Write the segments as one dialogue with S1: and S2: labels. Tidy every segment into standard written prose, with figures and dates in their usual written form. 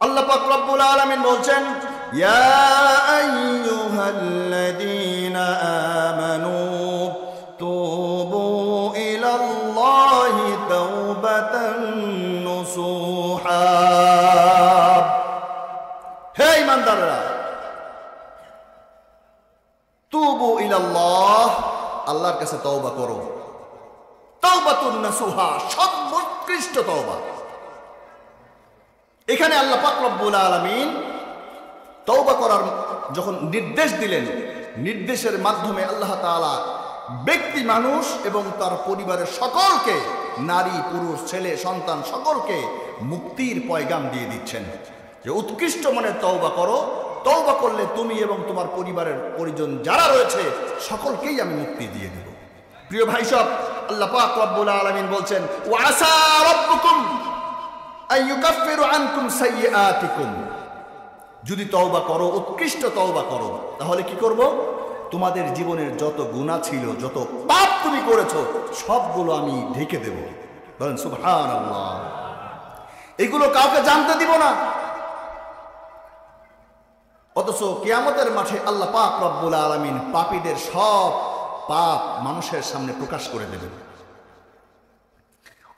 S1: আল্লাহ পাক রব্বুল আলামিন বলছেন, ইয়া আইয়ুহাল্লাযীনা আমানু তুবু ইলাল্লাহি তাওবাতান নুসুহা। হে ঈমানদাররা, তুবু ইলাল্লাহ, আল্লাহর কাছে তওবা করো। তাওবাতুন নাসুহা, সর্বোৎকৃষ্ট তওবা। এখানে আল্লাহ পাক রব্বুল আলামিন তওবা করার যখন নির্দেশ দিলেন, নির্দেশের মাধ্যমে আল্লাহ তাআলা ব্যক্তি মানুষ এবং তার পরিবারের সকলকে, নারী পুরুষ ছেলে সন্তান সকলকে মুক্তির পয়গাম দিয়ে দিচ্ছেন যে উৎকৃষ্ট মনের তওবা করো। তওবা করলে তুমি এবং তোমার পরিবারের পরিজন যারা রয়েছে সকলকেই আমি মুক্তি দিয়ে দেব। প্রিয় ভাই সব, আল্লাহ পাক রব্বুল আলামিন বলছেন, ওয়া আসা রাব্বুকুম আইয়ুকাফিরু আনকুম সাইয়্যাতিকুম। যদি তওবা করো, উৎকৃষ্ট তওবা করো, তাহলে কি করব? তোমাদের জীবনের যত গুনাহ ছিল, যত পাপ তুমি করেছো, সবগুলো আমি ঢেকে দেব। বলেন সুবহানাল্লাহ। এগুলো কাউকে জানতে দিব না। অথচ কিয়ামতের মাঠে আল্লাহ পাক রব্বুল আলামিন পাপীদের সব পাপ মানুষের সামনে প্রকাশ করে দেবেন।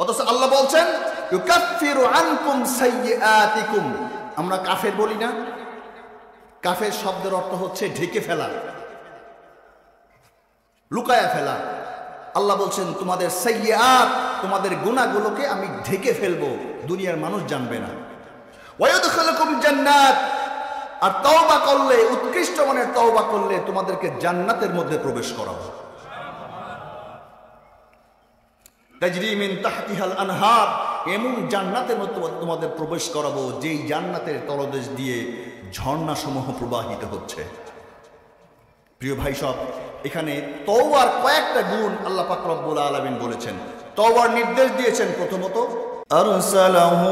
S1: অথচ আল্লাহ বলছেন, ইউকাফিরু আনকুম সাইয়্যাতিকুম। আমরা কাফের বলি না? কাফের শব্দের অর্থ হচ্ছে ঢেকে ফেলা, লুকায়া ফেলা। আল্লাহ বলছেন, তোমাদের সাইয়্যাত, তোমাদের গুনাহগুলোকে আমি ঢেকে ফেলবো, দুনিয়ার মানুষ জানবে না। ওয়া ইউদখিলুকুম জান্নাত, আর তওবা করলে, উৎকৃষ্ট মনের তওবা করলে তোমাদেরকে জান্নাতের মধ্যে প্রবেশ করাবো। তাজরি মিন তাহতিহাল আনহার, এমন জান্নাতের মধ্যে তোমাদের প্রবেশ করাবো যেই জান্নাতের তলদেশ দিয়ে ঝর্ণাসমূহ প্রবাহিত হচ্ছে। প্রিয় ভাই সব, এখানে তওবার কয়েকটা গুণ আল্লাহ পাক রব্বুল আলামিন বলেছেন। তওবার নির্দেশ দিয়েছেন প্রথমত, আরসালাহু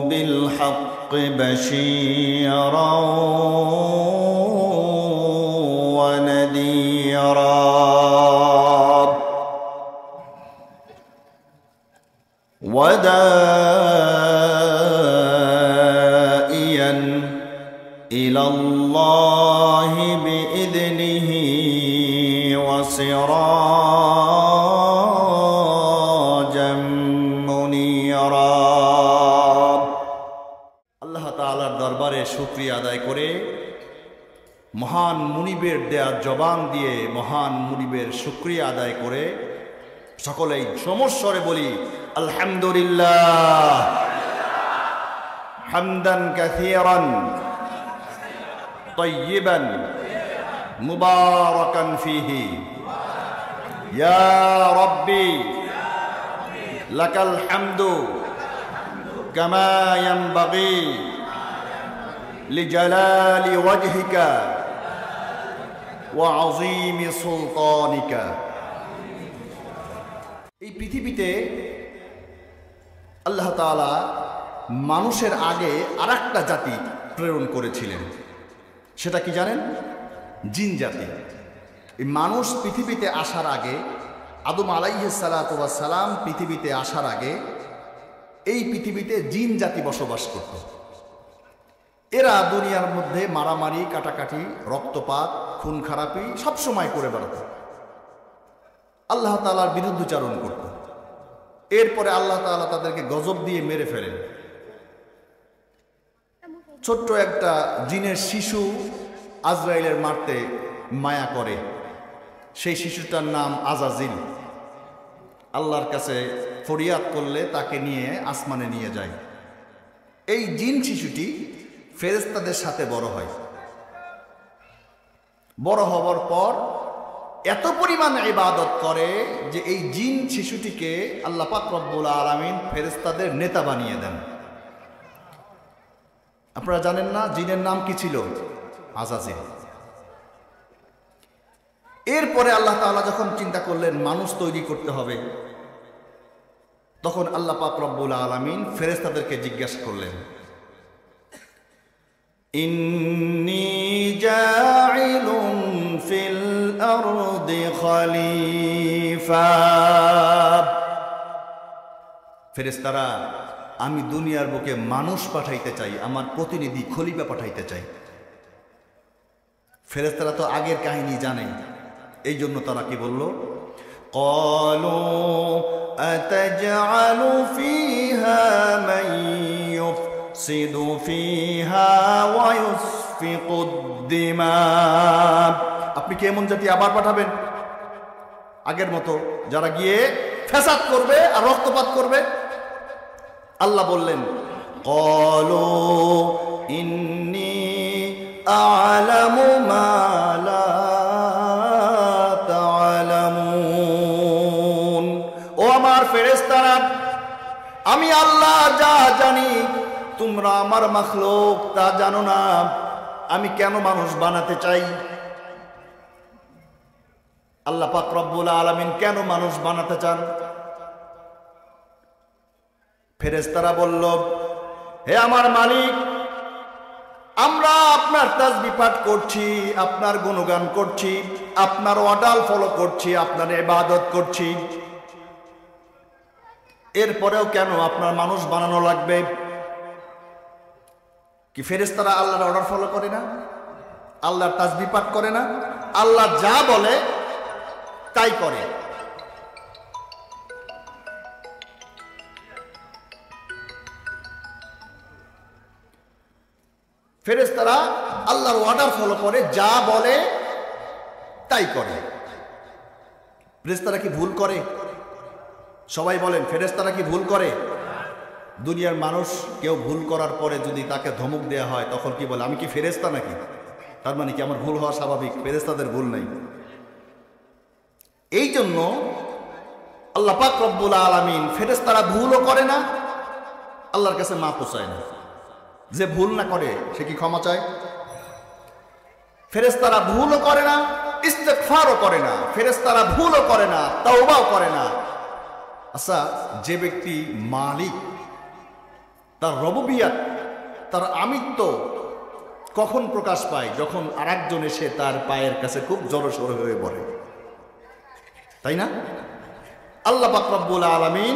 S1: বিল হাক্কি বাশীরাও ওয়া নাদীরা। وداعيا إلى الله بإذنه وسراجا منيرا। আল্লাহ তাআলার দরবারে শুকরিয়া আদায় করে, মহান মুনিবের দেয়া জবান দিয়ে মহান মুনিবের শুকরিয়া আদায় করে সকলেই সমস্বরে বলি, আলহামদুলিল্লাহ হামদান কাসীরান তাইয়িবান মুবারাকান ফীহি ইয়া রাব্বি লাকাল হামদু কামা ইয়ানবাগি লিজালালি ওয়াজহিকা ওয়া আযীমি সুলতানিকা। এই পৃথিবীতে আল্লাহ তাআলা মানুষের আগে আরেকটা জাতি প্রেরণ করেছিলেন। সেটা কি জানেন? জিন জাতি। এই মানুষ পৃথিবীতে আসার আগে, আদম আলাইহিস সালাতু ওয়াস সালাম পৃথিবীতে আসার আগে এই পৃথিবীতে জিন জাতি বসবাস করত। এরা দুনিয়ার মধ্যে মারামারি, কাটাকাটি, রক্তপাত, খুন খারাপি সবসময় করে বেড়াত, আল্লাহ তাআলার বিরুদ্ধাচরণ করত। এরপরে আল্লাহ তাআলা তাদেরকে গজব দিয়ে মেরে ফেলেন। ছোট্ট একটা জিনের শিশু আজরাইলের মারতে মায়া করে, সেই শিশুটার নাম আজাজিল। আল্লাহর কাছে ফরিয়াদ করলে তাকে নিয়ে আসমানে নিয়ে যায়। এই জিন শিশুটি ফেরেশতাদের সাথে বড় হয়। বড় হওয়ার পর এত পরিমাণ ইবাদত করে যে এই জিন শিশুটিকে আল্লাহ পাক রব্বুল আলামিন ফেরেশতাদের নেতা বানিয়ে দেন। আপনারা জানেন না জিনের নাম কি ছিল? আজাজিল। এরপরে আল্লাহ তাআলা যখন চিন্তা করলেন মানুষ তৈরি করতে হবে, তখন আল্লাহ পাক রব্বুল আলামিন ফেরেশতাদেরকে জিজ্ঞাসা করলেন, ইন্নী জাইলুন ফিল আরদি খলিফা। ফেরেশতারা, আমি দুনিয়ার বুকে মানুষ পাঠাইতে চাই, আমার প্রতিনিধি খলিফা পাঠাইতে চাই। ফেরেশতারা তো আগের কাহিনী জানে, এই জন্য তারা কি বলল? ক্বালু আতাজআলু ফীহা মান ইউফসিদু ফীহা ওয়া ইউসফিকুদ দিমা। আপনি কি এমন জাতি আবার পাঠাবেন আগের মতো যারা গিয়ে ফ্যাসাদ করবে আর রক্তপাত করবে? আল্লাহ বললেন ক্বালু ইন্নী আ'লামু মা লা তা'লামুন। ও আমার ফেরেশতারা, আমি আল্লাহ যা জানি তোমরা আমার মাখলুক তা জানো না। আমি কেন মানুষ বানাতে চাই? আল্লাহ পাক রব্বুল আলামিন কেন মানুষ বানাতে চান? ফেরেশতারা বলল, হে আমার মালিক, আমরা আপনার তাসবিহ পাঠ করছি, আপনার গুণগান করছি, আপনার অর্ডার ফলো করছি, আপনার ইবাদত করছি, এরপরেও কেন আপনার মানুষ বানানো লাগবে? কি ফেরেশতারা আল্লাহর অর্ডার ফলো করে না? আল্লাহর তাসবিহ পাঠ করে না? আল্লাহ যা বলে তাই করে। ফেরেশতারা আল্লাহর অর্ডার ফলো করে, যা বলে তাই করে। ফেরেশতারা কি ভুল করে? সবাই বলেন, ফেরেশতারা কি ভুল করে? দুনিয়ার মানুষ কেউ ভুল করার পরে যদি তাকে ধমক দেওয়া হয় তখন কি বলে? আমি কি ফেরেশতা নাকি? তার মানে কি আমার ভুল হওয়া স্বাভাবিক? ফেরেশতাদের ভুল নেই। এই জন্য আল্লাহ পাক রব্বুল আলামিন ফেরেশতারা ভুলও করে না, আল্লাহর কাছে মাফও চায় না। যে ভুল না করে সে কি ক্ষমা চায়? ফেরেশতারা ভুলও করে না, ইস্তেগফারও করে না, ফেরেশতারা ভুলও করে না, তাওবাও করে না। আচ্ছা, যে ব্যক্তি মালিক, তার রবুবিয়াত, তার আমিত্ব কখন প্রকাশ পায়? যখন আরেকজন এসে তার পায়ের কাছে খুব জড়সড় হয়ে পড়ে, তাই না? আল্লাহ পাক রব্বুল আলামিন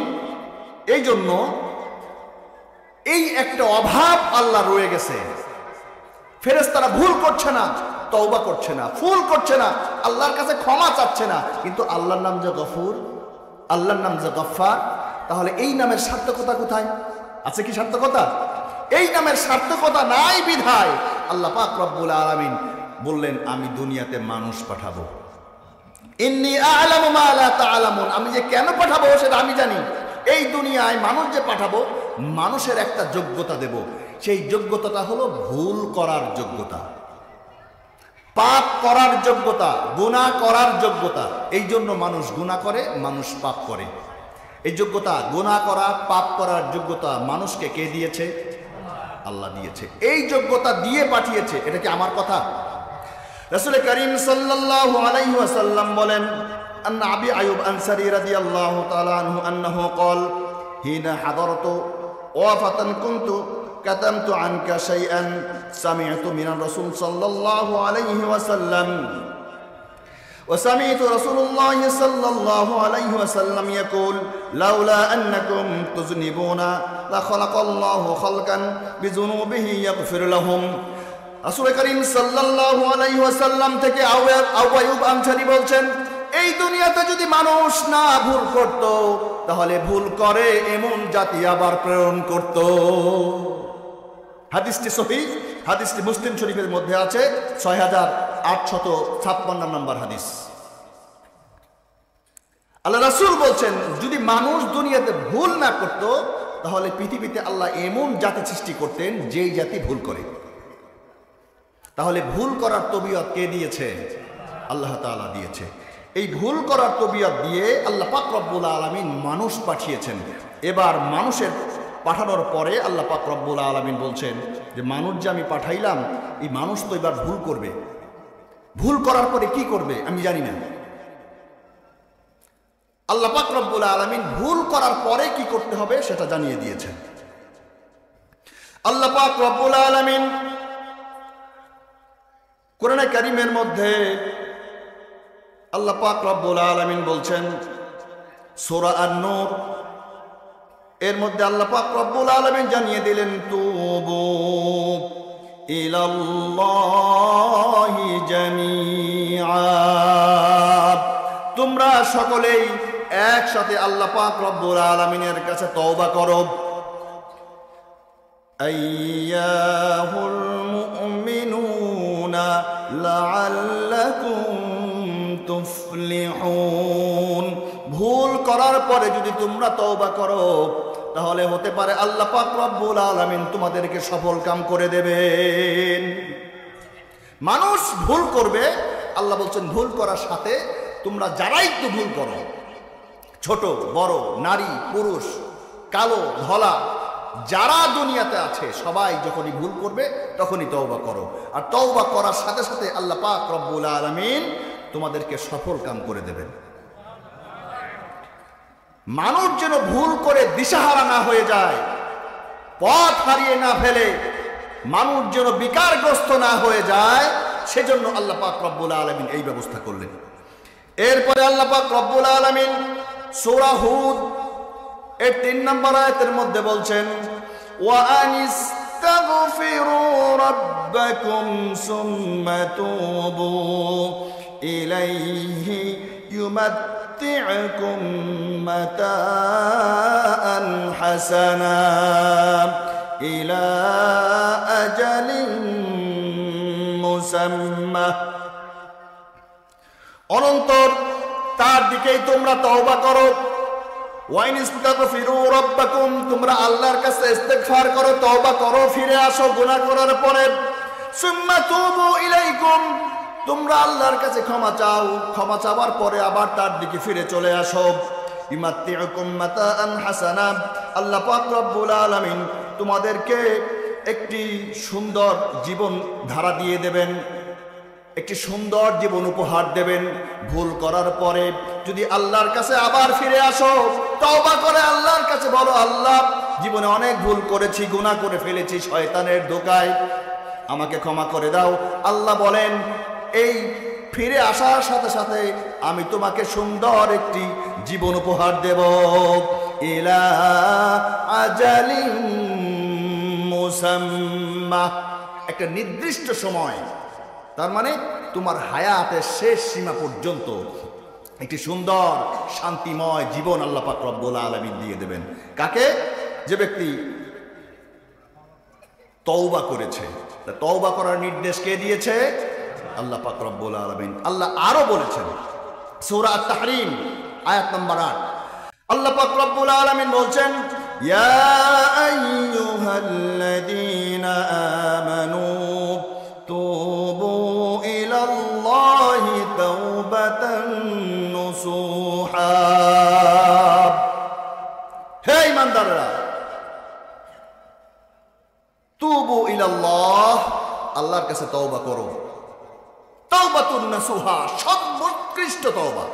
S1: এই জন্য এই একটা অভাব আল্লাহ রয়ে গেছে। ফেরেশতারা ভুল করছে না, তওবা করছে না, ভুল করছে না, আল্লাহর কাছে ক্ষমা চাচ্ছে না, কিন্তু আল্লাহর নাম যে গফুর, আল্লাহর নাম যে গফফার, তাহলে এই নামের সার্থকতা কোথায়? আছে কি সার্থকতা? এই নামের সার্থকতা নাই বিধায় আল্লাহ পাক রব্বুল আলামিন বললেন, আমি দুনিয়াতে মানুষ পাঠাবো। ইন্নী আ'লামু মা লা তা'লামুন, আমি যে কেন পাঠাবো সেটা আমি জানি। এই দুনিয়ায় মানুষ যে পাঠাবো, মানুষের একটা যোগ্যতা দেব। সেই যোগ্যতাটা হলো ভুল করার যোগ্যতা, পাপ করার যোগ্যতা, গুনাহ করার যোগ্যতা। এই জন্য মানুষ গুনাহ করে, মানুষ পাপ করে। এই যোগ্যতা, গুনাহ করা, পাপ করার যোগ্যতা মানুষকে কে দিয়েছে? আল্লাহ দিয়েছে। এই যোগ্যতা দিয়ে পাঠিয়েছে। এটা কি আমার কথা? রাসূল করিম সাল্লাল্লাহু আলাইহি ওয়াসাল্লাম বলেন, আন আবি আইয়ুব আনসারী রাদিয়াল্লাহু তাআলা আনহু আন্নাহু قال হিনা হাদারতু ওয়াফাতান কুনতু কাতামতু আনকা শাইআন সামি'তু মিনার রাসূল সাল্লাল্লাহু আলাইহি ওয়াসাল্লাম وسمعت رسول الله صلى الله عليه وسلم يقول لولا أنكم تذنبون لخلق الله خلقا بذنوبه يغفر لهم। রাসূল করিম সাল্লাল্লাহু আলাইহি ওয়াসাল্লাম থেকে আবু আইয়ুব আনসারী বলছেন, এই দুনিয়াতে যদি মানুষ না ভুল করত তাহলে ভুল করে এমন জাতি আবার প্রেরণ করত। হাদিসটি সহিহ, হাদিসটি মুসলিম শরীফের মধ্যে আছে, 6856 নম্বর হাদিস। আল্লাহ রাসূল বলছেন, যদি মানুষ দুনিয়াতে ভুল না করত তাহলে পৃথিবীতে আল্লাহ এমন জাতি সৃষ্টি করতেন যেই জাতি ভুল করে। তাহলে ভুল করার তবিয়ত কে দিয়েছে? আল্লাহ তাআলা দিয়েছে। এই ভুল করার তবিয়ত দিয়ে আল্লাহ পাক রব্বুল আলামিন মানুষ পাঠিয়েছেন। এবার মানুষের পাঠানোর পরে আল্লাহ পাক রব্বুল আলামিন বলছেন যে মানুষ যে আমি পাঠাইলাম, এই মানুষ তো এবার ভুল করবে। ভুল করার পরে কি করবে আমি জানি না। আল্লাহ পাক রব্বুল আলামিন ভুল করার পরে কি করতে হবে সেটা জানিয়ে দিয়েছেন। আল্লাহ পাক রব্বুল আলামিন কোরআনে কারীমের মধ্যে আল্লাহ পাক রব্বুল আলামিন বলছেন, সূরা আন-নূর এর মধ্যে আল্লাহ পাক রব্বুল আলামিন জানিয়ে দিলেন তুবু ইলাল্লাহি জামিআ, তোমরা সকলেই একসাথে আল্লাহ পাক রব্বুল আলামিনের কাছে তওবা করো। আইয়াহুল মুমিনুনা লাআল্লাকুম তুফলিহুন, ভুল করার পরে যদি তোমরা তওবা করো তাহলে হতে পারে আল্লাহ পাক রব্বুল আলামিন তোমাদেরকে সফল কাম করে দেবেন। মানুষ ভুল করবে, আল্লাহ বলছেন ভুল করার সাথে তোমরা যারাই তো ভুল করো, ছোট বড়, নারী পুরুষ, কালো ধলা, যারা দুনিয়াতে আছে সবাই যখনই ভুল করবে তখনই তওবা করো। আর তওবা করার সাথে সাথে আল্লাহ পাক রব্বুল আলামিন তোমাদেরকে সফল কাম করে দেবেন। মানুষ যেন ভুল করে দিশাহারা না হয়ে যায়, পথ হারিয়ে না ফেলে, মানুষ যেন বিকারগ্রস্ত না হয়ে যায়, সেজন্য আল্লাহ পাক রব্বুল আলামিন এই ব্যবস্থা করলেন। এরপরে আল্লাহ পাক রব্বুল আলামিন সূরা হুদ এর 3 নম্বর আয়াতের মধ্যে বলছেন ওয়া আনিস্তাগফিরু রাব্বাকুম সুম্মা তুবু ইলাইহি ইউমাত্তিউকুম মাতাআন হাসানা ইলা আজালিন মুসাম্মা, অনন্তর তার দিকেই তোমরা তওবা করো। ওয়াইনিস্তাগফিরু রাব্বাকুম, তোমরা আল্লাহর কাছে ইস্তিগফার করো, তওবা করো, ফিরে আসো গুনাহ করার পরে। সুম্মা তুবু ইলাইকুম, তোমরা আল্লাহর কাছে ক্ষমা চাও, ক্ষমা চাওয়ার পরে আবার তার দিকে ফিরে চলে আসো। ইমাত্তিউকুম মাতাআন হাসানা, আল্লাহ পাক রব্বুল আলামিন তোমাদেরকে একটি সুন্দর জীবন ধারা দিয়ে দেবেন, একটি সুন্দর জীবন উপহার দেবেন। ভুল করার পরে যদি আল্লাহর কাছে আবার ফিরে আসো, তওবা করে আল্লাহর কাছে বলো, আল্লাহ জীবনে অনেক ভুল করেছি, গুনাহ করে ফেলেছি শয়তানের ধোঁকায়, আমাকে ক্ষমা করে দাও। আল্লাহ বলেন এই ফিরে আসার সাথে সাথে আমি তোমাকে সুন্দর একটি জীবন উপহার দেব। ইলা আজালিন মুসাম্মা, একটা নির্দিষ্ট সময়, তার মানে তোমার হায়াতের শেষ সীমা পর্যন্ত একটি সুন্দর শান্তিময় জীবন আল্লাহ পাক রব্বুল আলামিন দিয়ে দেবেন। কাকে? যে ব্যক্তি তওবা করেছে। তওবা করার নির্দেশ কে দিয়েছে? আল্লাহ পাক রব্বুল আলামিন। আল্লাহ আরো বলেছেন সূরা আত-তাহরীম আয়াত নম্বর 8, আল্লাহ পাক রব্বুল আলামিন বলছেন ইয়া আইয়ুহাল্লাযীনা আমানু তুবু ইলাল্লাহি তাওবাতান নুসুহা, হে ঈমানদাররা, তুবু ইলাল্লাহ, আল্লাহর কাছে তওবা করো। তাওবাতুন নাসুহা, সর্বোৎকৃষ্ট তওবা।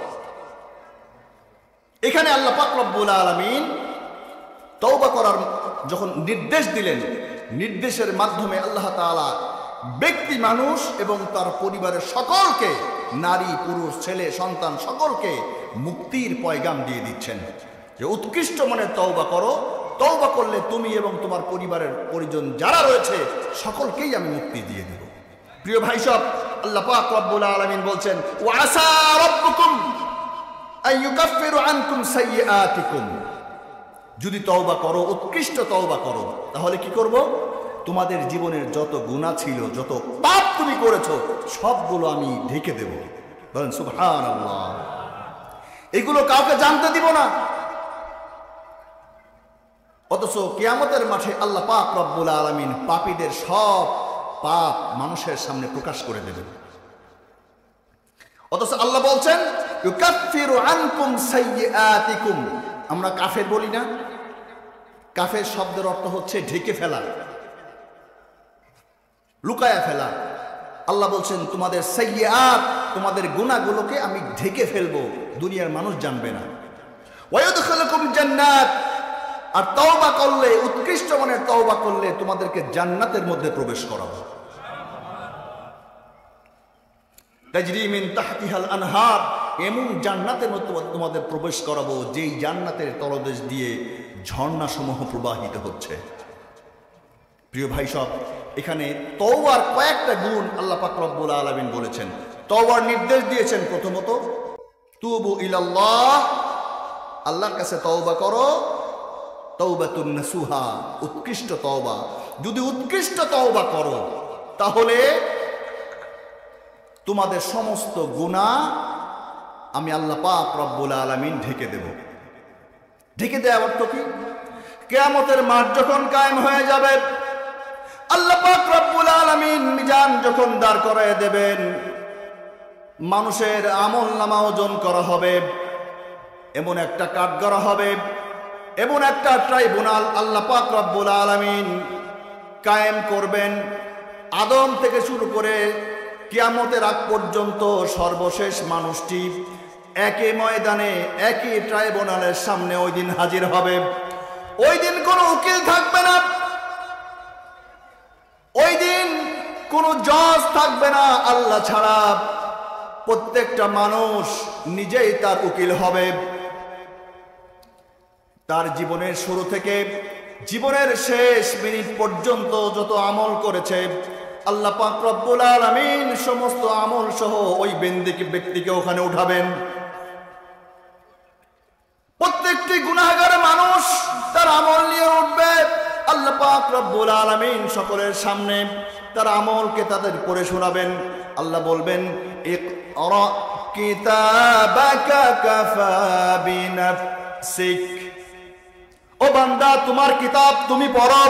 S1: এখানে আল্লাহ পাক রব্বুল আলামিন তওবা করার যখন নির্দেশ দিলেন, নির্দেশের মাধ্যমে আল্লাহ তাআলা ব্যক্তি মানুষ এবং তার পরিবারের সকলকে, নারী পুরুষ ছেলে সন্তান সকলকে মুক্তির পয়গাম দিয়ে দিচ্ছেন যে উৎকৃষ্ট মনের তওবা করো, তওবা করলে তুমি এবং তোমার পরিবারের পরিজন যারা রয়েছে সকলকেই আমি মুক্তি দিয়ে দেব। প্রিয় ভাই সব, আল্লাহ পাক রব্বুল আলামিন বলছেন ওয়া আসা রাব্বুকুম আইয়ুকাফিরু আনকুম সাইয়্যাতিকুম, যদি তওবা করো, উৎকৃষ্ট তওবা করো, তাহলে কি করব? তোমাদের জীবনের যত গুনাহ ছিল, যত পাপ তুমি করেছো সবগুলো আমি ঢেকে দেব। বলেন সুবহানাল্লাহ। এগুলো কাউকে জানতে দিব না। অথচ কিয়ামতের মাঠে আল্লাহ পাক রব্বুল আলামিন পাপীদের সব পাপ মানুষের সামনে প্রকাশ করে দেবেন। অথচ আল্লাহ বলছেন ইউকাফিরু আনকুম সাইয়্যাতিকুম। আমরা কাফের বলি না? কাফের শব্দের অর্থ হচ্ছে ঢেকে ফেলা, লুকায়া ফেলা। আল্লাহ বলছেন তোমাদের সাইয়্যাত, তোমাদের গুনাহগুলোকে আমি ঢেকে ফেলবো, দুনিয়ার মানুষ জানবে না। ওয়ায়ুদখিলুকুম জান্নাত, আর তওবা করলে, উৎকৃষ্ট মনের তওবা করলে তোমাদেরকে জান্নাতের মধ্যে প্রবেশ করাবো। তাজরি মিন তাহতিহাল আনহার, এমন জান্নাতের মধ্যে তোমাদের প্রবেশ করাবো যেই জান্নাতের তলদেশ দিয়ে ঝর্ণাসমূহ প্রবাহিত হচ্ছে। প্রিয় ভাই সব, এখানে তওবার কয়েকটা গুণ আল্লাহ পাক রব্বুল আলামিন বলেছেন। তওবার নির্দেশ দিয়েছেন প্রথমত তুবু ইলাল্লাহ, আল্লাহর কাছে তওবা করো, তওবাতুন নাসুহা, উৎকৃষ্ট তওবা। যদি উৎকৃষ্ট তওবা করো তাহলে তোমাদের সমস্ত গুনাহ আমি আল্লাহ পাক রব্বুল আলামিন ঢেকে দেব। ঢেকে দেওয়ার অর্থ কি? কিয়ামতের মাঠ যখন কায়েম হয়ে যাবে, আল্লাহ পাক রব্বুল আলামিন মিজান যখন দাঁড় করায় দেবেন, মানুষের আমল নামা ওজন করা হবে, এমন একটা কাঠগড়া হবে, এমন একটা ট্রাইব্যুনাল আল্লাহ পাক রব্বুল আলামিন কায়েম করবেন। আদম থেকে শুরু করে কিয়ামতের আগ পর্যন্ত সর্বশেষ মানুষটি একই ময়দানে একই ট্রাইব্যুনালের সামনে ওই দিন হাজির হবে। ওই দিন কোনো উকিল থাকবে না, ওই দিন কোনো জজ থাকবে না আল্লাহ ছাড়া। প্রত্যেকটা মানুষ নিজেই তার উকিল হবে। তার জীবনের শুরু থেকে জীবনের শেষ মিনিট পর্যন্ত যত আমল করেছে আল্লাহ পাক রব্বুল আলামিন সমস্ত আমল সহ ওই ব্যক্তিকে ওখানে উঠাবেন। প্রত্যেকটি গুনাহগার মানুষ তার আমল নিয়ে উঠবে। আল্লাহ পাক রব্বুল আলামিন সকলের সামনে তার আমলকে তাদের পড়ে শোনাবেন। আল্লাহ বলবেন, ইকরা কিতাবাকা কাফা বিনাফসিক, ও বান্দা তোমার কিতাব তুমি পড়ো,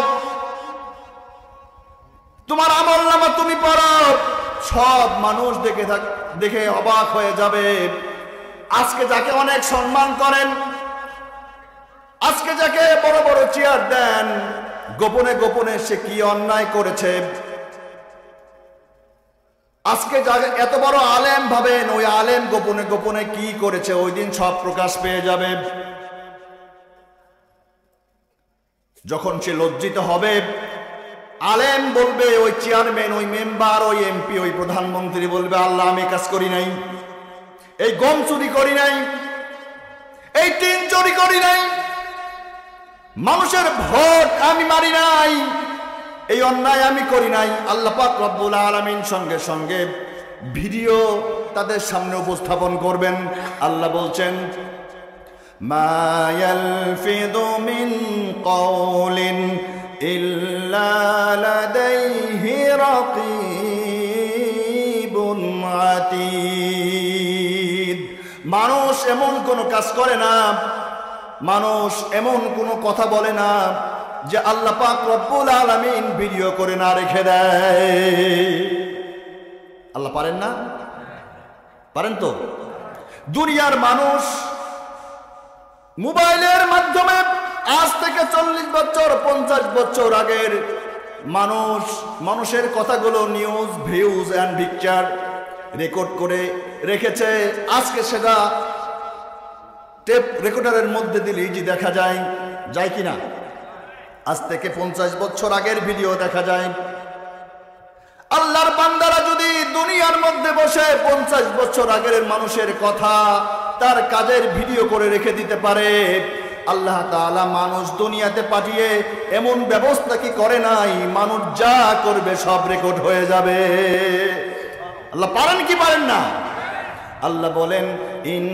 S1: তোমার আমলনামা তুমি পড়ো। সব মানুষ দেখে অবাক হয়ে যাবে। আজকে যাকে অনেক সম্মান করেন, আজকে যাকে বড় বড় চেয়ার দেন, গোপনে গোপনে সে কি অন্যায় করেছে। আজকে যাকে এত বড় আলেম ভাবেন, ওই আলেম গোপনে গোপনে কি করেছে ওই দিন সব প্রকাশ পেয়ে যাবে। যখন সে লজ্জিত হবে, আলেম বলবে, ওই চেয়ারম্যান, ওই মেম্বার, ওই এমপি, ওই প্রধানমন্ত্রী বলবে, আল্লাহ আমি কাজ করি নাই, এই গম চুরি করি নাই, এই টিন চুরি করি নাই, মানুষের ভোট আমি মারি নাই, এই অন্যায় আমি করি নাই। আল্লাহ পাক রব্বুল আলামিন সঙ্গে সঙ্গে ভিডিও তাদের সামনে উপস্থাপন করবেন। আল্লাহ বলছেন, মা ইয়ালফিযু মিন কাওলিন ইল্লা লাদাইহি রাকীবুন আতীদ। মানুষ এমন কোনো কাজ করে না, মানুষ এমন কোনো কথা বলে না যে আল্লাহ পাক রব্বুল আলামিন ভিডিও করে না রেখে দেয়। আল্লাহ পারেন না? পারেন তো? দুনিয়ার মানুষ মোবাইলের মাধ্যমে আজ থেকে 40 বছর 50 বছর আগের মানুষের কথাগুলো news, views and picture record করে রেখেছে। আজকে সেটা টেপ রেকর্ডারের মধ্যে দিলে যে দেখা যায় কিনা? আজ থেকে 50 বছর আগের ভিডিও দেখা যায়। আল্লাহর বান্দারা যদি দুনিয়ার মধ্যে বসে 50 বছর আগের মানুষের কথা, তার কাজের ভিডিও করে রেখে দিতে পারে, আল্লাহ তাআলা মানুষ দুনিয়াতে পাঠিয়ে এমন ব্যবস্থা কি করে নাই, মানুষ যা করবে সব রেকর্ড হয়ে যাবে। আল্লাহ পারেন কি পারেন না? আল্লাহ বলেন, ইন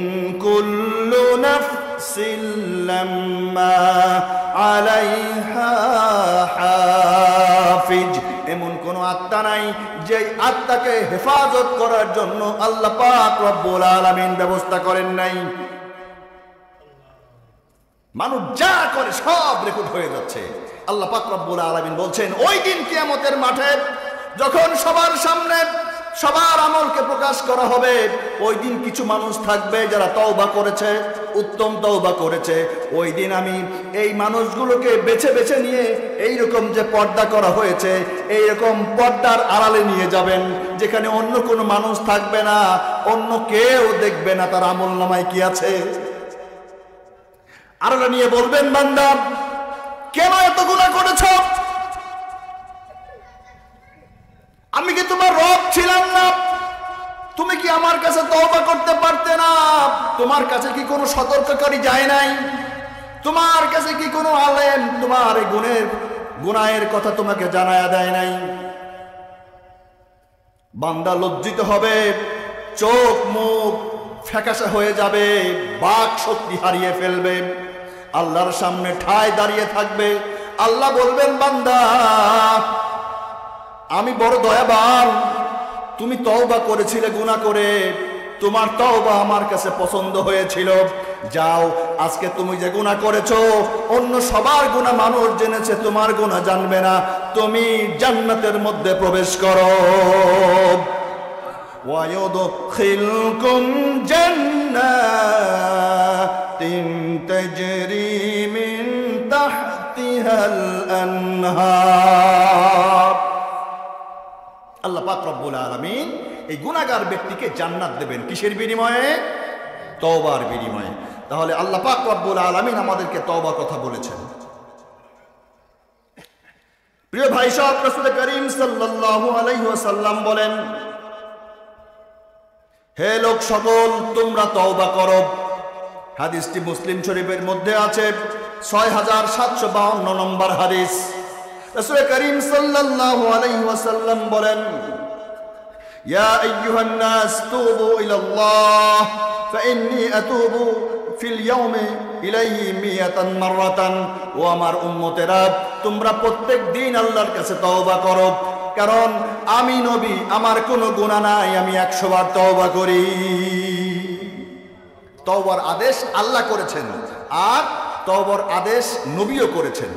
S1: কুল্লু নাফসিন লাম্মা আলাইহা হাফিজ। এমন কোন আত্মা নাই যে আত্মাকে হেফাজত করার জন্য আল্লাহ পাক রব্বুল আলামিন ব্যবস্থা করেন নাই। মানুষ যা করে সব রেকর্ড হয়ে যাচ্ছে। আল্লাহ পাক রব্বুল আলামিন বলছেন, ওই দিন কিয়ামতের মাঠে যখন সবার সামনে সবার আমলকে প্রকাশ করা হবে, ওই দিন কিছু মানুষ থাকবে যারা তওবা করেছে, উত্তম তওবা করেছে। ওই দিন আমি এই মানুষগুলোকে বেছে বেছে নিয়ে এইরকম যে পর্দা করা হয়েছে, এইরকম পর্দার আড়ালে নিয়ে যাবেন, যেখানে অন্য কোনো মানুষ থাকবে না, অন্য কেউ দেখবে না তার আমলনামায় কি আছে। আড়ালে নিয়ে বলবেন, বান্দা কেন এত গুনাহ করেছ? আমি কি তোমার রব ছিলাম না? তুমি কি আমার কাছে তওবা করতে পারতে না? তোমার কাছে কি কোনো সতর্ককারী যায় নাই? তোমার কাছে কি কোনো আলেম তোমার এই গুনাহের কথা তোমাকে জানায়া দেয় নাই? বান্দা লজ্জিত হবে, চোখ মুখ ফ্যাকাশে হয়ে যাবে, বাক শক্তি হারিয়ে ফেলবে, আল্লাহর সামনে ঠায় দাঁড়িয়ে থাকবে। আল্লাহ বলবেন, বান্দা আমি বড় দয়াবান, তুমি তওবা করেছিলে গুনাহ করে, তোমার তওবা আমার কাছে পছন্দ হয়েছিল, যাও আজকে তুমি যে গুনাহ করেছো অন্য সবার গুনাহ মানুষ জেনেছে, তোমার গুনাহ জানবে না, তুমি জান্নাতের মধ্যে প্রবেশ করো। وَيُدْخِلْكُمْ جَنَّاتٍ تَجْرِي مِنْ تَحْتِهَا الْأَنْهَارُ। আল্লাহ পাক রব্বুল আলামিন এই গুনাহগার ব্যক্তিকে জান্নাত দেবেন, কিসের বিনিময়ে? তওবার বিনিময়ে। তাহলে আল্লাহ পাক রব্বুল আলামিন আমাদেরকে তওবার কথা বলেছেন। প্রিয় ভাই সব, রাসূল করিম সাল্লাল্লাহু আলাইহি ওয়াসাল্লাম বলেন, হে লোক সকল, তোমরা তওবা করো। হাদিসটি মুসলিম শরীফের মধ্যে আছে, 6752 নম্বর হাদিস। রাসূল করিম সাল্লাল্লাহু আলাইহি ওয়াসাল্লাম বলেন, ইয়া আইয়ুহান নাস তুবু ইলাল্লাহ ফাইন্নী আতুবু ফিল ইয়াউমি ইলাইহি মিয়াতান মাররাতান। ও আমার উম্মতেরা, তোমরা প্রত্যেক দিন আল্লাহর কাছে তওবা করো, কারণ আমি নবী, আমার কোনো গুনাহ নাই, আমি 100 বার তওবা করি। তওবার আদেশ আল্লাহ করেছেন, আর তওবার আদেশ নবীও করেছেন।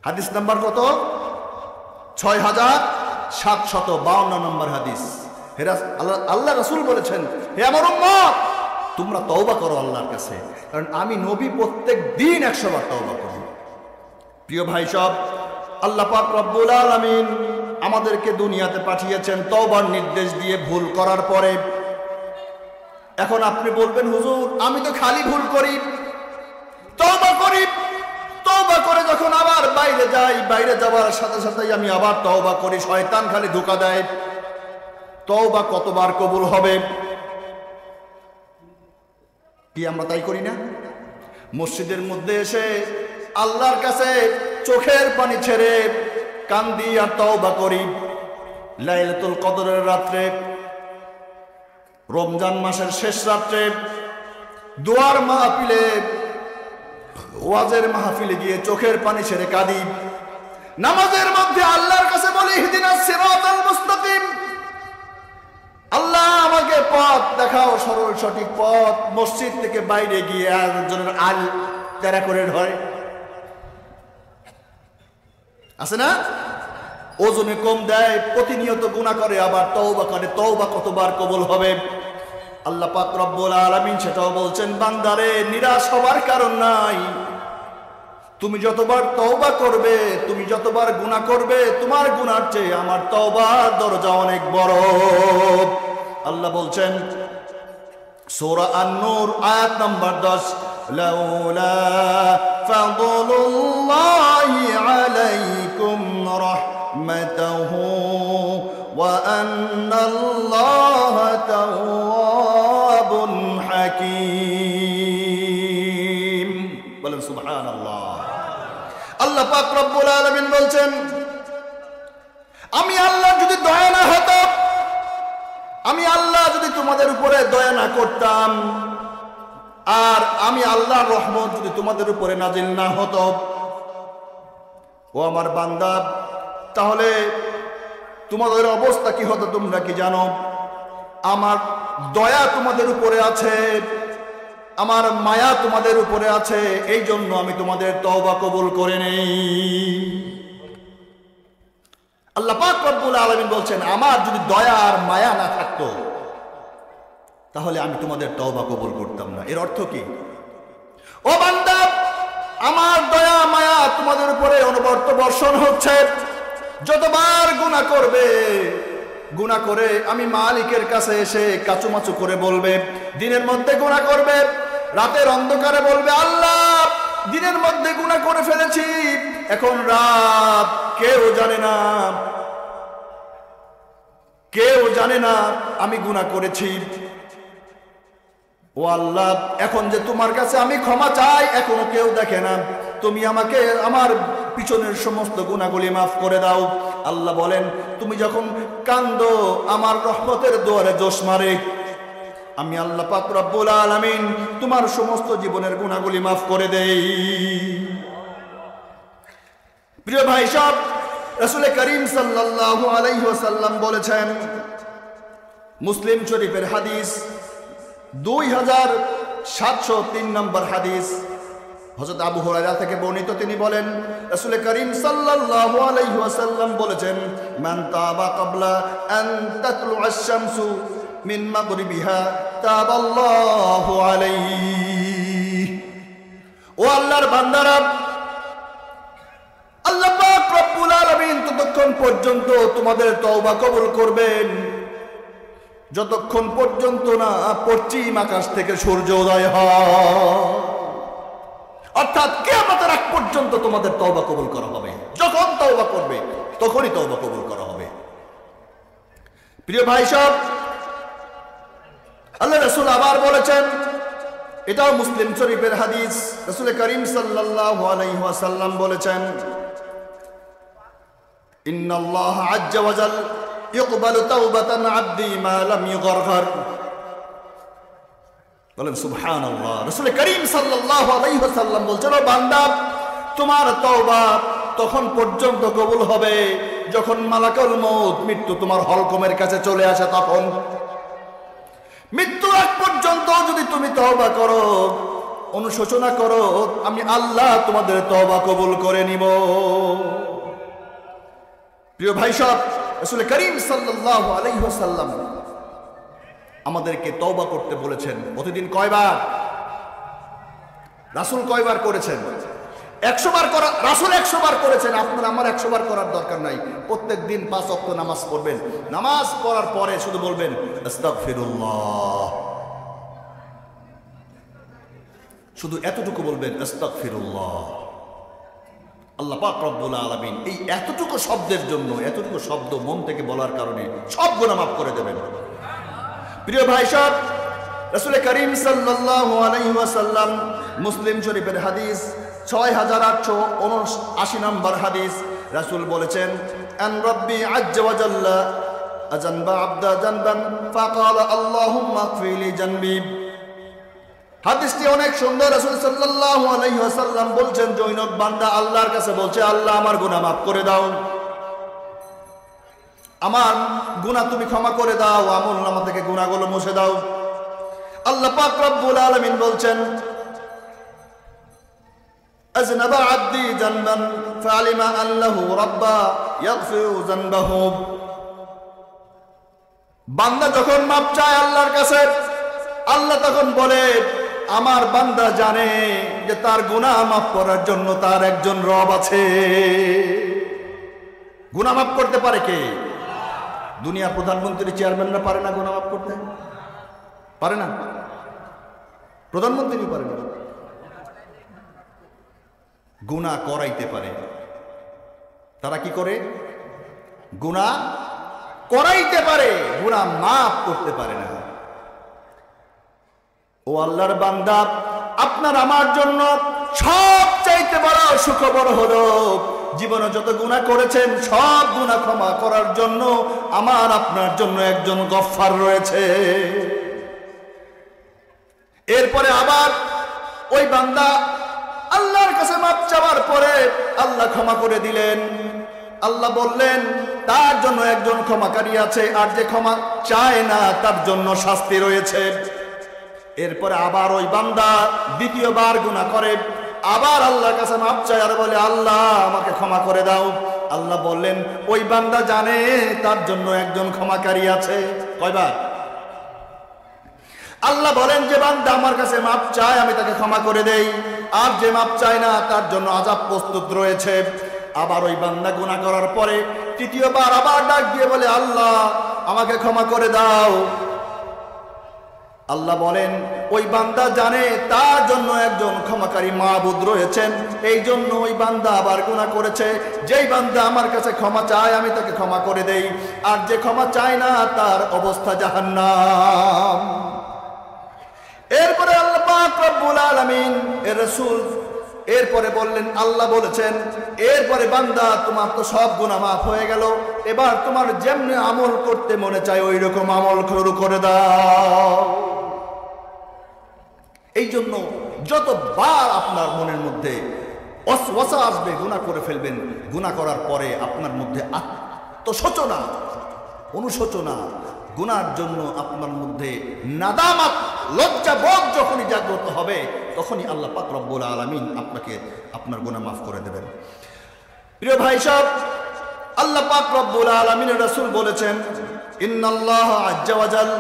S1: হাদিস নাম্বার কত? 6752 নম্বর হাদিস। আল্লাহ রাসূল বলেছেন, হে আমার উম্মত, তোমরা তওবা করো আল্লাহর কাছে, কারণ আমি নবী প্রত্যেক দিন 100 বার তওবা করি। প্রিয় ভাই সব, আল্লাহ পাক রব্বুল আলামিন আমাদেরকে দুনিয়াতে পাঠিয়েছেন তওবার নির্দেশ দিয়ে ভুল করার পরে। এখন আপনি বলবেন, হুজুর আমি তো খালি ভুল করি, তওবা করি, তওবা করে যখন আবার বাইরে যাই, বাইরে যাওয়ার সাথে সাথেই আমি আবার তওবা করি, শয়তান খালি ধোঁকা দেয়। তওবা কতবার কবুল হবে? কি আমরা তাই করি না? মসজিদের মধ্যে এসে আল্লাহর কাছে চোখের পানি ছেড়ে কান্দি আর তওবা করি। লাইলাতুল কদরের রাত্রে, রমজান মাসের শেষ রাত্রে, দোয়ার মাহফিলে, ওয়াজের মাহফিলে গিয়ে চোখের পানি ছেড়ে কাঁদি। নামাজের মধ্যে আল্লাহর কাছে বলি, ইহদিনাস সিরাতাল মুস্তাকিম, আল্লাহ আমাকে পথ দেখাও, সরল সঠিক পথ। মসজিদ থেকে বাইরে গিয়ে একজনের আল তেরা করে ধরে, আছে না? ওজনে কম দেয়, প্রতিনিয়ত গুনাহ করে, আবার তওবা করে। তওবা কতবার কবুল হবে? আল্লাহ পাক রব্বুল আলামিন সেটাও বলছেন, বান্দারে নিরাশ হবার কারণ নাই, তুমি যতবার তওবা করবে, তুমি যতবার গুনাহ করবে, তোমার গুনার চেয়ে আমার তওবার দরজা অনেক বড়। আল্লাহ বলছেন সূরা আন-নূর আয়াত নাম্বার 10, লাউলা ফাদলুল্লাহি আলাইকুম রাহমাতুহু ওয়া আন্নাল্লাহা তাওয়াবুন হাকীম। বলেন সুবহানাল্লাহ। আল্লাহ পাক রব্বুল আলামিন বলছেন, আমি আল্লাহ যদি দয়া না হতো, আমি আল্লাহ যদি তোমাদের উপরে দয়া না করতাম, আর আমি আল্লাহর রহমত যদি তোমাদের উপরে নাজিল না হতো, ও আমার বান্দা, তাহলে তোমাদের অবস্থা কি হতো তোমরা কি জানো? আমার দয়া তোমাদের উপরে আছে, আমার মায়া তোমাদের উপরে আছে, এই জন্য আমি তোমাদের তওবা কবুল করে নেই। আল্লাহ পাক রব্বুল আলামিন বলছেন, আমার যদি দয়া আর মায়া না থাকতো, তাহলে আমি তোমাদের তওবা কবুল করতাম না। এর অর্থ কি? ও বান্দা, আমার দয়া মায়া তোমাদের উপরে অনবরত বর্ষণ হচ্ছে। যতবার গুনাহ করবে, গুনাহ করে আমি মালিকের কাছে এসে কাচুমাচু করে বলবে, দিনের মধ্যে গুনাহ করবে, রাতের অন্ধকারে বলবে, আল্লাহ দিনের মধ্যে গুনাহ করে ফেলেছি, এখন রাত, কেউ জানে না, কেউ জানে না আমি গুনাহ করেছি। ও আল্লাহ, এখন যে তোমার কাছে আমি ক্ষমা চাই এখনো কেউ দেখে না, তুমি আমাকে আমার পিছনের সমস্ত গুনাহগুলি মাফ করে দাও। আল্লাহ বলেন, তুমি যখন কান্দো আমার রহমতের দুয়ারে জোশ মারে, আমি আল্লাহ পাক রব্বুল আলামিন তোমার সমস্ত জীবনের গুনাহগুলি মাফ করে দেই। প্রিয় ভাই সব, রাসূল করিম সাল্লাল্লাহু আলাইহি ওয়াসাল্লাম বলেছেন, মুসলিম শরীফের হাদিস 2703 নম্বর হাদিস, হযরত আবু হুরায়রা থেকে বর্ণিত, তিনি বলেন রাসূল করিম সাল্লাল্লাহু আলাইহি ওয়াসাল্লাম বলেছেন, মান তাবা ক্বাবলা আন তাতলুআ আশ-শামসু মিন মাগরিবিহা তাবাল্লাহু আলাইহি। ও আল্লাহর বান্দারা, আল্লাহ পাক রব্বুল আলামিন ততক্ষণ পর্যন্ত তোমাদের তওবা কবুল করবেন যতক্ষণ পর্যন্ত না পশ্চিম আকাশ থেকে সূর্য উদয় হয়। অর্থাৎ কিয়ামতের আগ পর্যন্ত তোমাদের তওবা কবুল করা হবে। যখন তওবা করবে তখনই তওবা কবুল করা হবে। প্রিয় ভাই সব, আল্লাহ রাসূল আবার বলেছেন, এটাও মুসলিম শরীফের হাদিস, রাসূল করিম সাল্লাল্লাহু আলাইহি ওয়াসাল্লাম বলেছেন, ইন্নাল্লাহ আজ্জা ওয়া জাল ইকবালু তাওবাতান আবদি মা লাম ইগরগর। বলেন সুবহানাল্লাহ। রাসূল করিম সাল্লাল্লাহু আলাইহি ওয়াসাল্লাম বলছেন, ও বান্দা, তোমার তওবা তখন পর্যন্ত কবুল হবে যখন মালাকুল মউত, মৃত্যু তোমার হলকমের কাছে চলে আসে। তখন মৃত্যুর আগ পর্যন্ত যদি তুমি তওবা করো, অনুশোচনা করো, আমি আল্লাহ তোমাদের তওবা কবুল করে নিব। প্রিয় ভাই সব, রাসূল করিম সাল্লাল্লাহু আলাইহি ওয়াসাল্লাম আমাদেরকে তওবা করতে বলেছেন। প্রতিদিন কয়বার? রাসূল কয়বার করেছেন? 100 বার করা। রাসূল 100 বার করেছেন। আপনার আমার 100 বার করার দরকার নাই। প্রত্যেক দিন 5 ওয়াক্ত নামাজ পড়বেন। নামাজ পড়ার পরে শুধু বলবেন আস্তাগফিরুল্লাহ। শুধু এতটুকু বলবেন আস্তাগফিরুল্লাহ। আল্লাহ পাক রব্বুল আলামিন এই এতটুকু শব্দের জন্য, এতটুকু শব্দ মন থেকে বলার কারণে সব গুনাহ মাফ করে দেবেন। প্রিয় ভাই সব, রাসূল করিম সাল্লাল্লাহু আলাইহি ওয়াসাল্লাম মুসলিম শরীফের হাদিস 6879 নম্বর হাদিস, রাসূল বলেছেন, আন রাব্বি আজ্জা ওয়া জাল্লা আযানবা আবদা জানবান ফাকালা আল্লাহুম্মা ইগফিরলি জানবি। হাদিসটি অনেক সুন্দর। রাসূল সাল্লাল্লাহু আলাইহি ওয়াসাল্লাম বলছেন, জৈনক বান্দা আল্লাহর কাছে বলছে, আল্লাহ আমার গুনাহ মাফ করে দাও, আমার গুনাহ তুমি ক্ষমা করে দাও, আমলনামা থেকে গুনাহগুলো মুছে দাও। আল্লাহ পাক রব্বুল আলামিন বলছেন, আযনাবা আবদি জানবান ফাআলিমা আল্লাহু রাব্বা ইয়াগফিরু যানবাহু। বান্দা যখন মাপ চায় আল্লাহর কাছে, আল্লাহ তখন বলে, আমার বান্দা জানে যে তার গুনাহ মাফ করার জন্য তার একজন রব আছে। গুনাহ মাফ করতে পারে কে? দুনিয়ার প্রধানমন্ত্রী, চেয়ারম্যানরা পারে না গুনাহ মাফ করতে? পারে না? প্রধানমন্ত্রী পারে না। গুনাহ করাইতে পারে। তারা কি করে? গুনাহ করাইতে পারে, গুনাহ মাফ করতে পারে না। ও আল্লাহর বান্দা, আপনার আমার জন্য সবচাইতে বড় সুখবর হলো, জীবনে যত গুনাহ করেছেন সব গুনাহ ক্ষমা করার জন্য আমার আপনার জন্য একজন গফফার রয়েছে। এরপরে আবার ওই বান্দা আল্লাহর কাছে মাপ চাওয়ার পরে আল্লাহ ক্ষমা করে দিলেন। আল্লাহ বললেন, তার জন্য একজন ক্ষমাকারী আছে, আর যে ক্ষমা চায় না তার জন্য শাস্তি রয়েছে। এরপরে আবার ওই বান্দা দ্বিতীয়বার গুনাহ করে, আবার আল্লাহর কাছে মাপ চায় আর বলে, আল্লাহ আমাকে ক্ষমা করে দাও। আল্লাহ বললেন, ওই বান্দা জানে তার জন্য একজন ক্ষমাকারী আছে। কয়বার? আল্লাহ বলেন, যে বান্দা আমার কাছে মাপ চায় আমি তাকে ক্ষমা করে দেই, আর যে মাপ চায় না তার জন্য আযাব প্রস্তুত রয়েছে। আবার ওই বান্দা গুনাহ করার পরে তৃতীয়বার আবার ডাক দিয়ে বলে, আল্লাহ আমাকে ক্ষমা করে দাও। আল্লাহ বলেন, ওই বান্দা জানে তার জন্য একজন ক্ষমাকারী মাবুদ রয়েছেন, এই জন্য ওই বান্দা আবার গুনাহ করেছে। যেই বান্দা আমার কাছে ক্ষমা চায় আমি তাকে ক্ষমা করে দেই, আর যে ক্ষমা চায় না তার অবস্থা জাহান্নাম। এরপরে আল্লাহ পাক রব্বুল আলামিন এর রাসূল এরপরে বললেন, আল্লাহ বলেছেন, এরপরে বান্দা তোমার তো সব গুনাহ মাফ হয়ে গেল, এবার তোমার যেমনি আমল করতে মনে চায় ওই রকম আমল শুরু করে দাও। এই জন্য যতবার আপনার মনের মধ্যে ওয়াসওয়াসা আসবে, গুনাহ করে ফেলবেন, গুনাহ করার পরে আপনার মধ্যে আত্মশোচনা, অনুশোচনা, গুনার জন্য আপনার মধ্যে নাদামাত, লজ্জাবোধ যখনই জাগ্রত হবে, তখনই আল্লাহ পাক রব্বুল আলামিন আপনাকে আপনার গুনাহ মাফ করে দেবেন। প্রিয় ভাই সাহেব, আল্লাহ পাক রব্বুল আলামিনের রাসূল বলেছেন, ইন্নাল্লাহ আজ্জা ওয়া জাল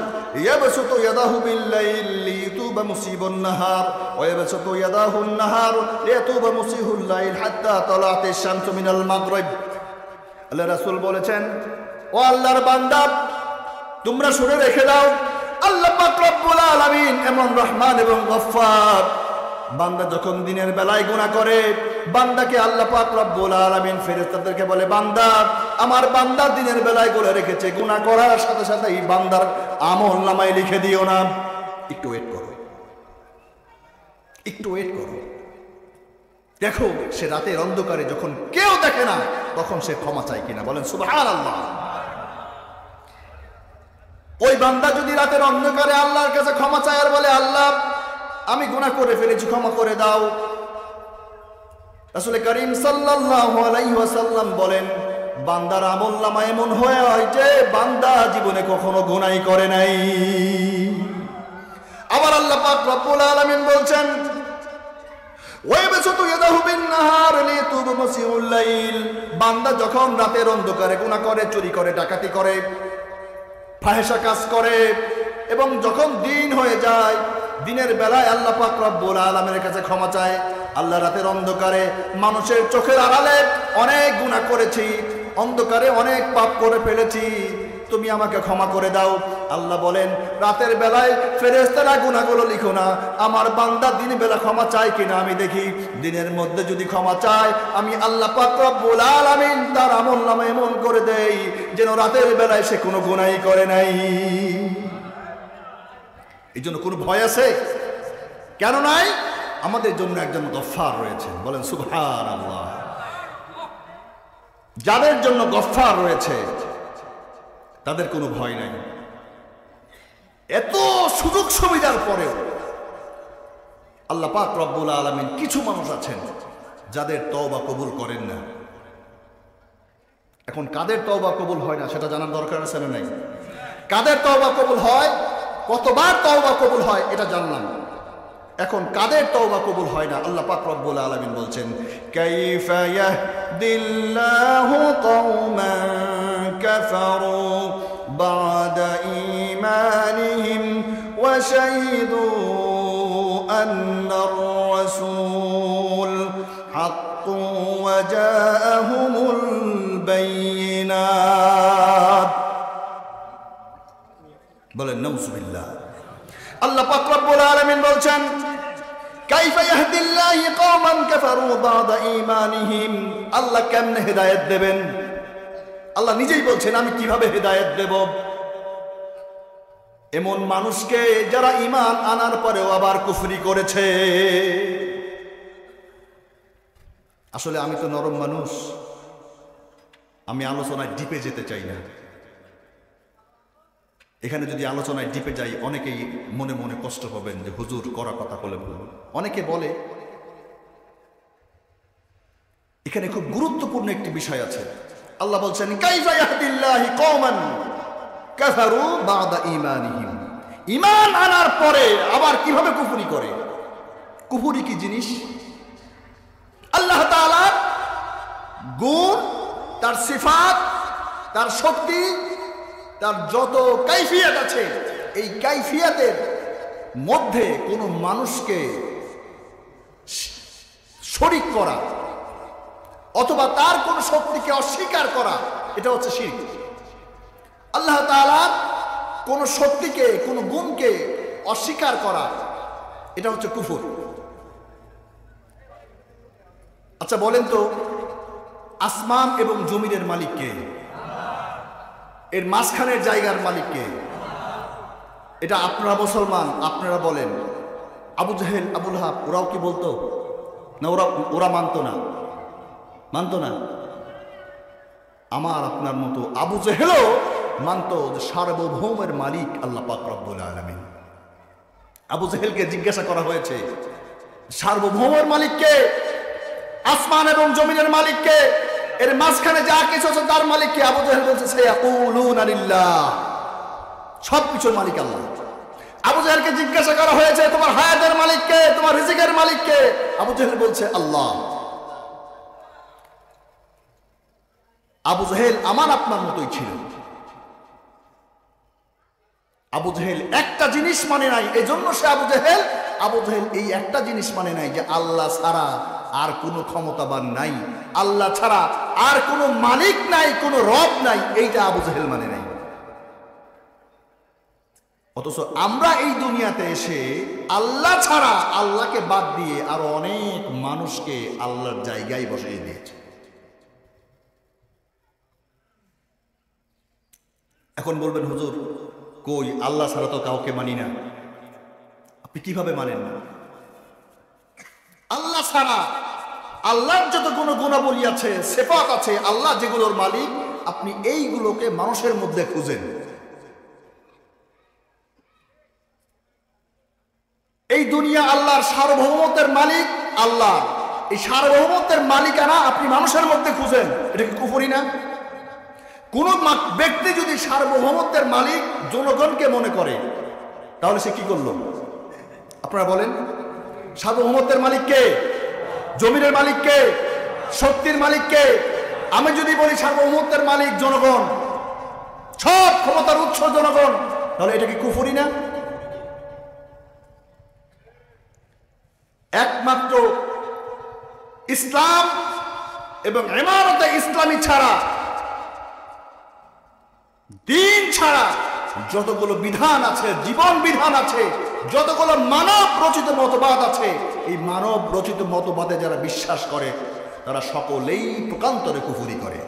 S1: ইয়াবসুতু ইয়াদাহু বিল-লাইল লিয়াতুবা মুসিবুন নাহার ওয়া ইয়াবসুতু ইয়াদাহুন নাহার লিয়াতুবা মুসিহুল লাইল হাত্তা তালাতিশ শামসু মিনাল মাগরিব। আল্লাহ রাসূল বলেছেন, ও আল্লাহর বান্দা, তোমরা শুনে রেখে দাও, আল্লাহ পাক রব্বুল আলামিন এমন রহমান এবং গফফার। বান্দা যখন দিনের বেলায় গুনাহ করে, বান্দাকে আল্লাহ পাক রব্বুল আলামিন ফেরেশতাদেরকে বলে, বান্দা, আমার বান্দা দিনের বেলায় বলে রেখেছে, গুনাহ করার সাথে সাথে এই বান্দার আমল নামায় লিখে দিও না, একটু ওয়েট করো, একটু ওয়েট করো। দেখো সে রাতের অন্ধকারে যখন কেউ দেখে না, তখন সে ক্ষমা চায় কিনা, বলেন সুবহানাল্লাহ। ওই বান্দা যদি রাতের অন্ধকারে আল্লাহর কাছে ক্ষমা চায় আর বলে, আল্লাহ আমি গুনাহ করে ফেলেছি, ক্ষমা করে দাও, রাসূল করিম সাল্লাল্লাহু আলাইহি ওয়াসাল্লাম বলেন, বান্দার আমলনামা এমন হয় যে বান্দা জীবনে কখনো গুনাহ করে নাই। আবার আল্লাহ পাক রব্বুল আলামিন বলছেন, ওয়াইবাসুতু ইয়াদাহু বিন-নাহার লিয়াতুবা মুসিউল লাইল। বান্দা যখন রাতের অন্ধকারে গুনাহ করে, চুরি করে, ডাকাতি করে, ফাহেসা কাজ করে, এবং যখন দিন হয়ে যায়, দিনের বেলায় আল্লাহ পাক রব্বুল আলামিনের কাছে ক্ষমা চায়। আল্লাহ রাতের অন্ধকারে মানুষের চোখের আড়ালে অনেক গুনাহ করেছি, অন্ধকারে অনেক পাপ করে ফেলেছি, তুমি আমাকে ক্ষমা করে দাও। আল্লাহ বলেন, রাতের বেলায় ফেরেশতারা গুনাহগুলো লিখো না, আমার বান্দা দিনের বেলা ক্ষমা চায় কিনা আমি দেখি। দিনের মধ্যে যদি ক্ষমা চায়, আমি আল্লাহ পাক রব্বুল আলামিন তার আমলনামা এমন করে দেই যেন রাতের বেলায় সে কোনো গুনাহই করে নাই। এই জন্য কোনো ভয় আছে? কেন নাই? আমাদের জন্য একজন গফফার রয়েছেন, বলেন সুবহানাল্লাহ। যাদের জন্য গফফার রয়েছে তাদের কোনো ভয় নাই। এত সুযোগ সুবিধার পরেও আল্লাহ পাক রব্বুল আলামিন কিছু মানুষ আছেন যাদের তওবা কবুল করেন না। এখন কাদের তওবা কবুল হয় না সেটা জানার দরকার আছে না নাই? কাদের তওবা কবুল হয়, কতবার তওবা কবুল হয় এটা জানলাম। এখন কাদের তওবা কবুল হয় না, আল্লাহ পাক রব্বুল আলামিন বলছেন, কাইফা ইয়াহদিল্লাহু কওমান কাফারু বা'দা ঈমানিহিম ওয়া শাহিদু আন্নার রাসূল হাক্কুন ওয়া জাআহুমুল বায়িনাত। বলেন নাউযুবিল্লাহ। আল্লাহ পাক রব্বুল আলামিন বলছেন, কাইফা ইয়াহদিল্লাহু কওমান কাফারু বা'দা ঈমানিহিম। আল্লাহ কেমনে হেদায়েত দেবেন? আল্লাহ নিজেই বলছেন, আমি কিভাবে হেদায়েত দেব এমন মানুষকে যারা ঈমান আনার পরেও আবার কুফরি করেছে। আসলে আমি তো নরম মানুষ, আমি আলোচনায় ডিপে যেতে চাই না। এখানে যদি আলোচনায় ডিপে যাই, অনেকেই মনে মনে কষ্ট পাবেন যে হুজুর করা কথা বলে বলুন। অনেকে বলে, এখানে খুব গুরুত্বপূর্ণ একটি বিষয় আছে। আল্লাহ বলছেন, কাইফা ইয়াহদিল্লাহু কওমান কাফারু বা'দা ঈমানিহিম। ঈমান আনার পরে আবার কিভাবে কুফরি করে? কুফরি কি জিনিস? আল্লাহ তাআলার গুণ, তার সিফাত, তার শক্তি, তার যত কাইফিয়াত আছে, এই কাইফিয়াতের মধ্যে কোনো মানুষকে শরীক করা অথবা তার কোন শক্তিকে অস্বীকার করা, এটা হচ্ছে শিরক। আল্লাহ তাআলা কোন শক্তিকে, কোন গুণকে অস্বীকার করা, এটা হচ্ছে কুফর। আচ্ছা বলেন তো, আসমান এবং জমিনের মালিক কে? এর মাঝখানের জায়গার মালিক কে? এটা আপনারা মুসলমান, আপনারা বলেন। আবু জেহেল, আবু লাহাব ওরাও কি বলতো না? ওরা মানতো না, মানতো না। আমার আপনার মতো আবু জেহেলও মানতো যে সার্বভৌমের মালিক আল্লাহ পাক রব্বুল আলামিন। আবু জেহেলকে জিজ্ঞাসা করা হয়েছে সার্বভৌমের মালিককে, আসমান এবং জমিনের মালিককে, এর মাঝখানে যা কিছু আছে তার মালিককে? আবু জেহেল বলছে সায়াকুলুনা লিল্লাহ, সবকিছুর মালিক আল্লাহ। আবু জেহেলকে জিজ্ঞাসা করা হয়েছে তোমার হায়াতের মালিককে, তোমার রিজিকের মালিককে? আবু জেহেল বলছে আল্লাহ। আবু জেহেল আমার আপনার মতোই ছিল। আবু জেহেল একটা জিনিস মানে নাই, এই জন্য সে আবু জেহেল এই একটা জিনিস মানে নাই যে আল্লাহ ছাড়া আর কোনো ক্ষমতাবান নাই, আল্লাহ ছাড়া আর কোনো মালিক নাই, কোনো রব নাই, এইটা আবু জেহেল মানে নাই। অথচ আমরা এই দুনিয়াতে এসে আল্লাহ ছাড়া, আল্লাহকে বাদ দিয়ে আরো অনেক মানুষকে আল্লাহর জায়গায় বসিয়ে দিয়েছে। এখন বলবেন হুজুর কই আল্লাহ ছাড়া তো কাউকে মানি না। আপনি কিভাবে মানেন না? আল্লাহ ছাড়া আল্লাহর যত কোনো গুণাবলী আছে, সিফাত আছে, আল্লাহ যেগুলোর মালিক, আপনি এইগুলোকে মানুষের মধ্যে খুঁজেন। এই দুনিয়া আল্লাহর সার্বভৌমত্বের মালিক আল্লাহ, এই সার্বভৌমত্বের মালিকানা আপনি মানুষের মধ্যে খুঁজেন, এটা কি কুফরি না? কোন ব্যক্তি যদি সার্বভৌমত্বের মালিক জনগণকে মনে করে তাহলে সে কি করলো? আপনারা বলেন, সার্বভৌমত্বের মালিক কে? জমিনের মালিক কে? শক্তির মালিক কে? আমি যদি বলি সার্বভৌমত্বের মালিক জনগণ, সব ক্ষমতার উৎস জনগণ, তাহলে এটা কি কুফরি না? একমাত্র ইসলাম এবং ইমারতে ইসলামী ছাড়া, দিন ছাড়া যতগুলো বিধান আছে, জীবন বিধান আছে, যতগুলো মানব রচিত মতবাদ আছে, এই মানব রচিত মতবাদে যারা বিশ্বাস করে তারা সকলেই প্রকান্তরে কুফরি করে।